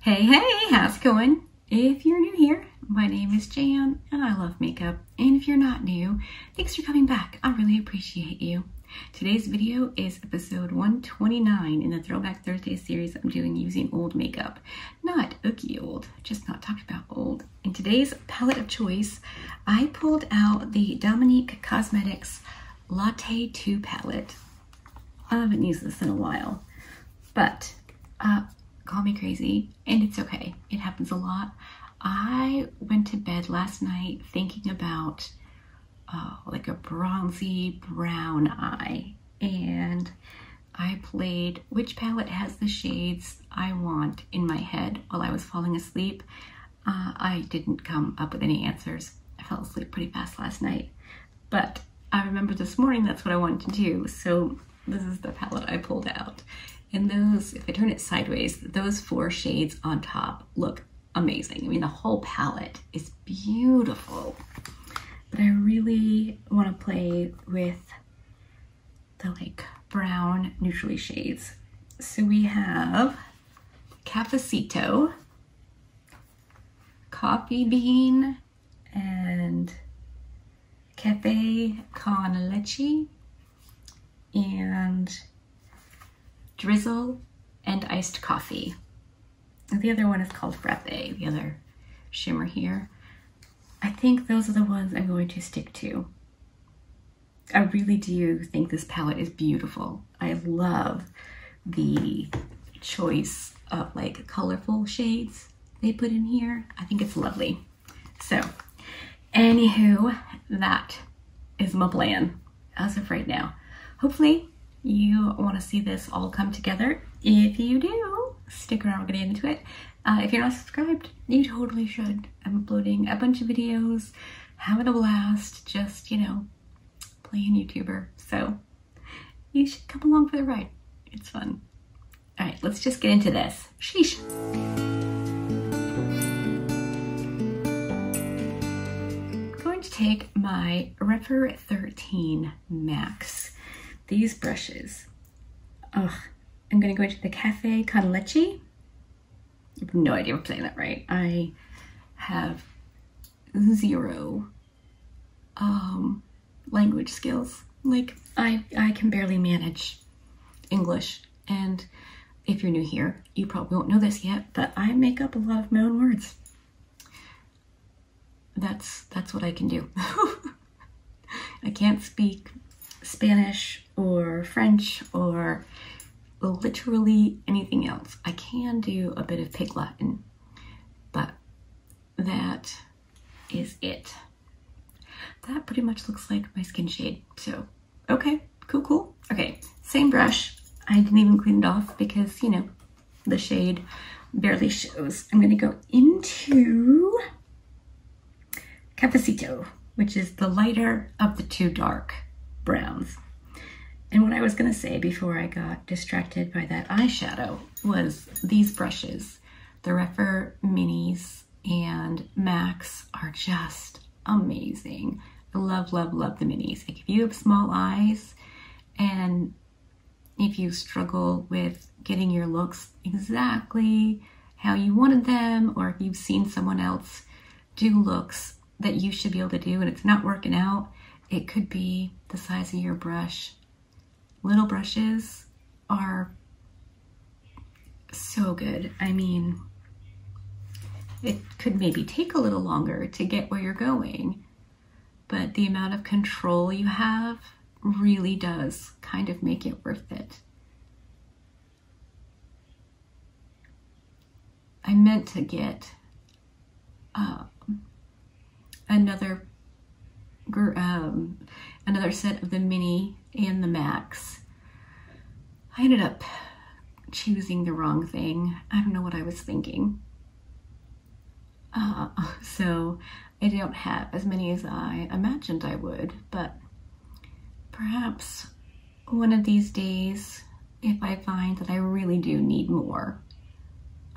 Hey, how's it going? If you're new here, my name is Jan and I love makeup. And if you're not new, thanks for coming back. I really appreciate you. Today's video is episode 129 in the Throwback Thursday series I'm doing using old makeup. Not ooky old, just not talked about old. In today's palette of choice, I pulled out the Dominique Cosmetics Latte 2 palette. I haven't used this in a while, but call me crazy, and it's okay. It happens a lot. I went to bed last night thinking about like a bronzy brown eye, and I played which palette has the shades I want in my head while I was falling asleep. I didn't come up with any answers. I fell asleep pretty fast last night, but I remember this morning that's what I wanted to do, so this is the palette I pulled out. And those, if I turn it sideways, those 4 shades on top look amazing. I mean, the whole palette is beautiful. But I really want to play with the like brown neutrally shades. So we have Cafecito, Coffee Bean, and Cafe con Leche, and Drizzle, and Iced Coffee. And the other one is called Frappe, the other shimmer here. I think those are the ones I'm going to stick to. I really do think this palette is beautiful. I love the choice of like colorful shades they put in here. I think it's lovely. So, anywho, that is my plan as of right now. Hopefully, you want to see this all come together. If you do, stick around, we're gonna get into it. If you're not subscribed, you totally should. I'm uploading a bunch of videos, having a blast, just, you know, playing YouTuber. So you should come along for the ride. It's fun. All right, let's just get into this. Sheesh. I'm going to take my Refer 13 Max. These brushes. I'm gonna go into the Cafe con Leche. I have no idea if I'm saying that right. I have zero language skills. Like, I can barely manage English. And if you're new here, you probably won't know this yet, but I make up a lot of my own words. That's what I can do. I can't speak Spanish or French or literally anything else. I can do a bit of Pig Latin, but that is it. That pretty much looks like my skin shade. So, okay, cool. Okay, same brush. I didn't even clean it off because, you know, the shade barely shows. I'm gonna go into Cafecito, which is the lighter of the 2 dark browns. And what I was gonna say before I got distracted by that eyeshadow was these brushes, the Refer Minis and Max, are just amazing. I love the minis. Like, if you have small eyes and if you struggle with getting your looks exactly how you wanted them, or if you've seen someone else do looks that you should be able to do and it's not working out, it could be the size of your brush. Little brushes are so good. I mean, it could maybe take a little longer to get where you're going, but the amount of control you have really does kind of make it worth it. I meant to get another set of the Mini and the Max. I ended up choosing the wrong thing. I don't know what I was thinking. So I don't have as many as I imagined I would, but perhaps one of these days, if I find that I really do need more,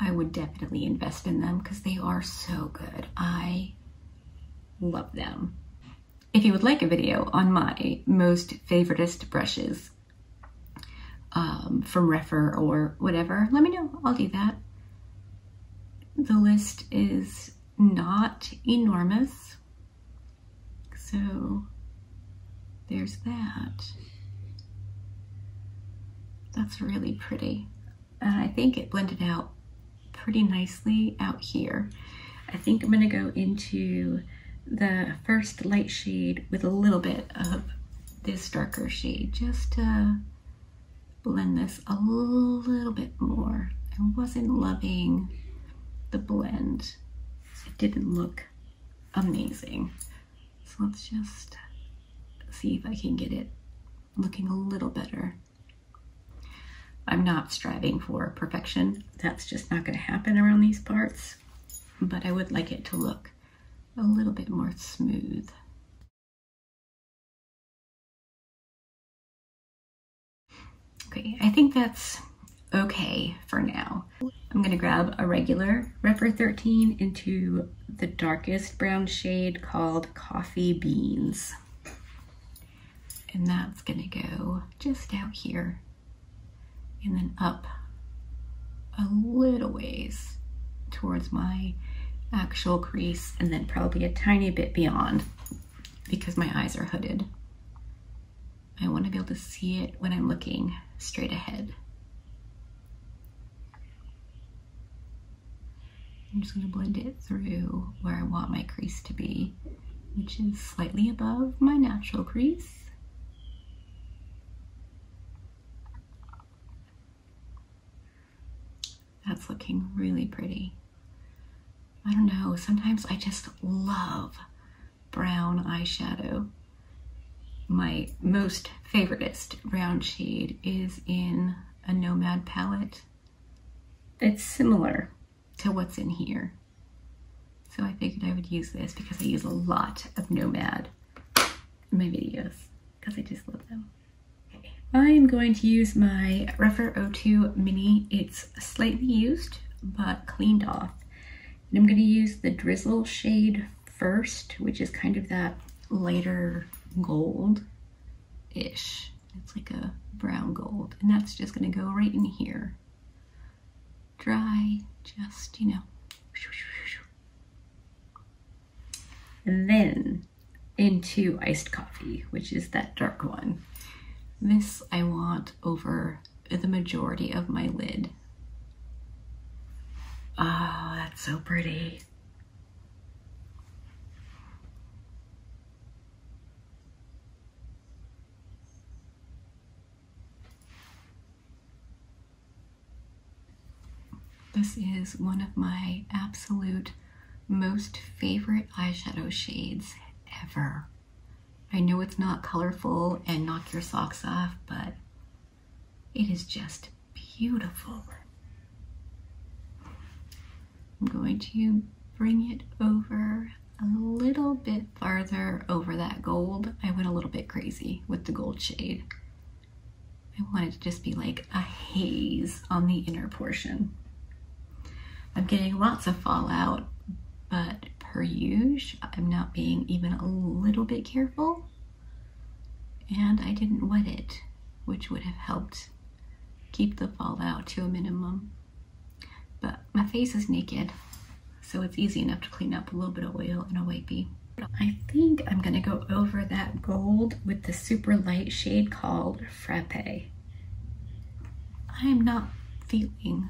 I would definitely invest in them because they are so good. I love them. If you would like a video on my most favoritist brushes from Refer or whatever, let me know. I'll do that. the list is not enormous, so there's that. That's really pretty. And I think it blended out pretty nicely out here. I think I'm gonna go into the first light shade with a little bit of this darker shade just to blend this a little bit more. I wasn't loving the blend. It didn't look amazing. So let's just see if I can get it looking a little better. I'm not striving for perfection. That's just not going to happen around these parts, but I would like it to look a little bit more smooth. Okay, I think that's okay for now. I'm gonna grab a regular Rephr 13 into the darkest brown shade called Coffee Beans. And that's gonna go just out here and then up a little ways towards my actual crease, and then probably a tiny bit beyond because my eyes are hooded. I want to be able to see it when I'm looking straight ahead. I'm just going to blend it through where I want my crease to be, which is slightly above my natural crease. That's looking really pretty. I don't know, sometimes I just love brown eyeshadow. My most favoriteest brown shade is in a Nomad palette. It's similar to what's in here. So I figured I would use this because I use a lot of Nomad in my videos because I just love them. Okay. I am going to use my Rephr 02 Mini. It's slightly used but cleaned off. And I'm going to use the Drizzle shade first, which is kind of that lighter gold-ish. It's like a brown gold, and that's just going to go right in here. Dry, just, you know. And then into Iced Coffee, which is that dark one. This I want over the majority of my lid. Oh, that's so pretty. This is one of my absolute most favorite eyeshadow shades ever. I know it's not colorful and knock your socks off, but it is just beautiful. I'm going to bring it over a little bit farther over that gold. I went a little bit crazy with the gold shade. I wanted to just be like a haze on the inner portion. I'm getting lots of fallout, but per usual, I'm not being even a little bit careful. And I didn't wet it, which would have helped keep the fallout to a minimum. But my face is naked, so it's easy enough to clean up a little bit of oil and a wipey. I think I'm gonna go over that gold with the super light shade called Frappe. I'm not feeling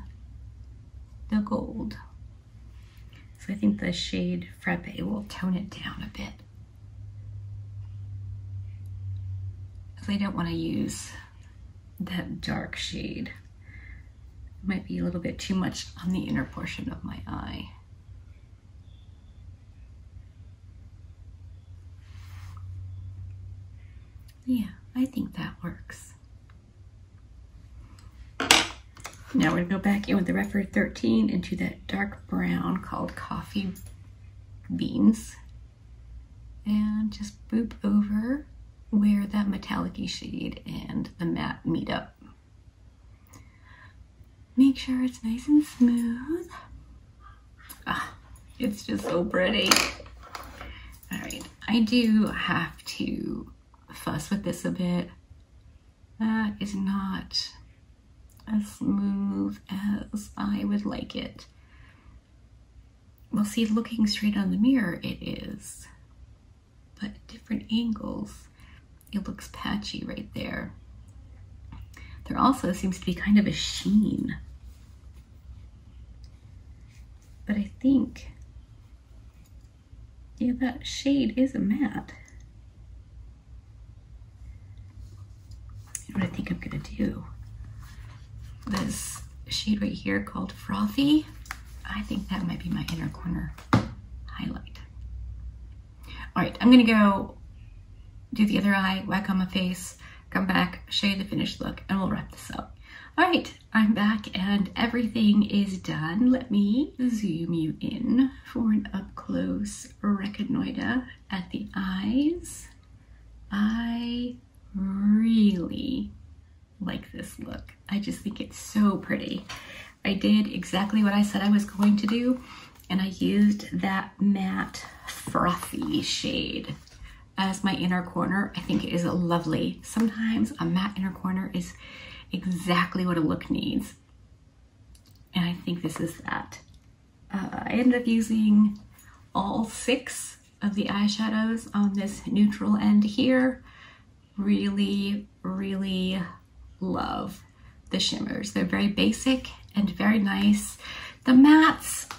the gold, so I think the shade Frappe will tone it down a bit. Because I don't want to use that dark shade. Might be a little bit too much on the inner portion of my eye. Yeah, I think that works. Now we're gonna go back in with the Rephr 13 into that dark brown called Coffee Beans. And just boop over where that metallic-y shade and the matte meet up. Make sure it's nice and smooth. Ah, it's just so pretty. All right, I do have to fuss with this a bit. That is not as smooth as I would like it. well, see, looking straight on the mirror, it is. But at different angles, it looks patchy right there. There also seems to be kind of a sheen. But I think, yeah, that shade is a matte. And what I think I'm gonna do, this shade right here called Frothy, I think that might be my inner corner highlight. All right, I'm gonna go do the other eye, whack on my face, come back, show you the finished look, and we'll wrap this up. All right, I'm back and everything is done. Let me zoom you in for an up-close reconnoiter at the eyes. I really like this look. I just think it's so pretty. I did exactly what I said I was going to do, and I used that matte Frothy shade as my inner corner. I think it is lovely. Sometimes a matte inner corner is exactly what a look needs, and I think this is that. I ended up using all 6 of the eyeshadows on this neutral end here. Really, really love the shimmers. They're very basic and very nice. The mattes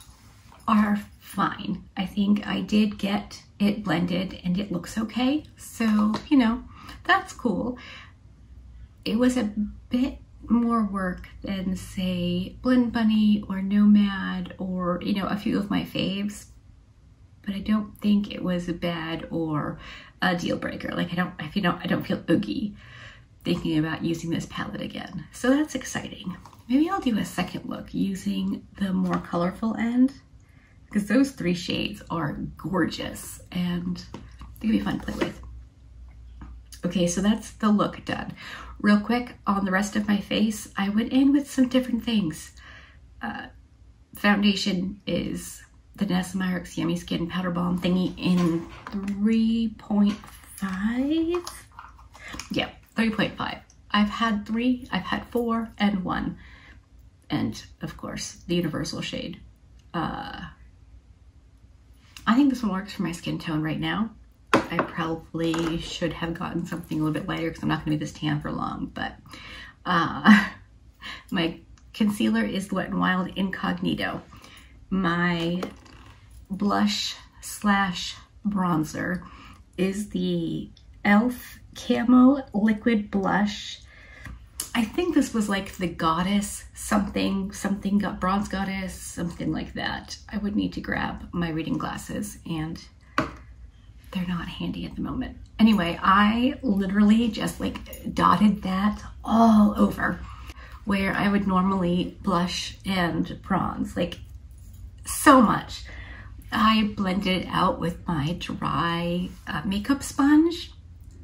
are fine. I think I did get it blended and it looks okay. So, you know, that's cool. It was a bit more work than, say, Blend Bunny or Nomad or, you know, a few of my faves. But I don't think it was bad or a deal breaker. Like, I don't feel oogie thinking about using this palette again. So that's exciting. Maybe I'll do a second look using the more colorful end, because those 3 shades are gorgeous and they're gonna be fun to play with. Okay, so that's the look done. Real quick, on the rest of my face, I went in with some different things. Foundation is the Nesmeyer's Yummy Skin Powder Balm thingy in 3.5. Yeah, 3.5. I've had 3, I've had 4, and 1. And of course, the universal shade. I think this one works for my skin tone right now. I probably should have gotten something a little bit lighter because I'm not gonna be this tan for long, but my concealer is Wet n Wild Incognito. My blush slash bronzer is the e.l.f. Camo Liquid Blush. I think this was like the Goddess something, got Bronze Goddess, something like that. I would need to grab my reading glasses and they're not handy at the moment. Anyway, I literally just like dotted that all over where I would normally blush and bronze, like so much. I blended it out with my dry makeup sponge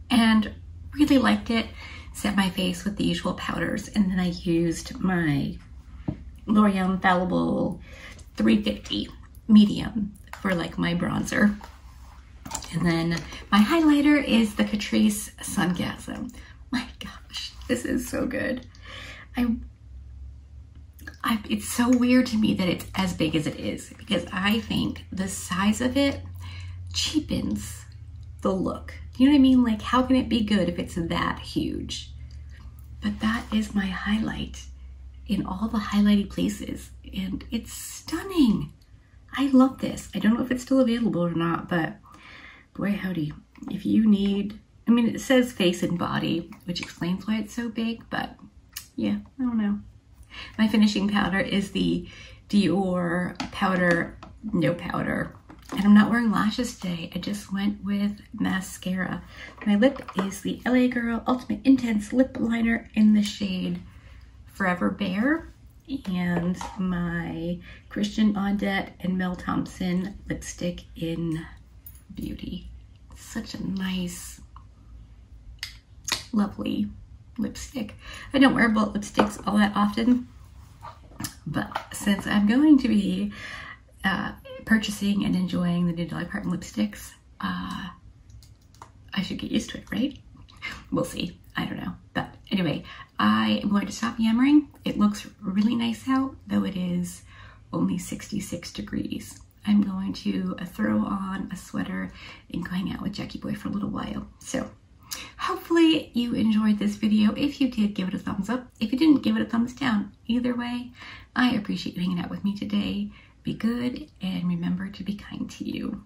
and really liked it. Set my face with the usual powders, and then I used my L'Oreal Infallible 350 medium for like my bronzer. And then my highlighter is the Catrice Sungasm. My gosh, this is so good. It's so weird to me that it's as big as it is, because I think the size of it cheapens the look. You know what I mean? Like, how can it be good if it's that huge? But that is my highlight in all the highlighted places, and it's stunning. I love this. I don't know if it's still available or not, but boy howdy, if you need, I mean, it says face and body, which explains why it's so big, but yeah, I don't know. My finishing powder is the Dior Powder No Powder. And I'm not wearing lashes today. I just went with mascara. My lip is the LA Girl Ultimate Intense Lip Liner in the shade Forever Bare. And my Christian Audet and Mel Thompson lipstick in Beauty. Such a nice, lovely lipstick. I don't wear bold lipsticks all that often, but since I'm going to be purchasing and enjoying the new Dolly Parton lipsticks, I should get used to it, right? We'll see. I don't know. But anyway, I am going to stop yammering. It looks really nice out, though it is only 66 degrees. I'm going to throw on a sweater and go hang out with Jackie Boy for a little while. So hopefully you enjoyed this video. If you did, give it a thumbs up. If you didn't, give it a thumbs down. Either way, I appreciate you hanging out with me today. Be good and remember to be kind to you.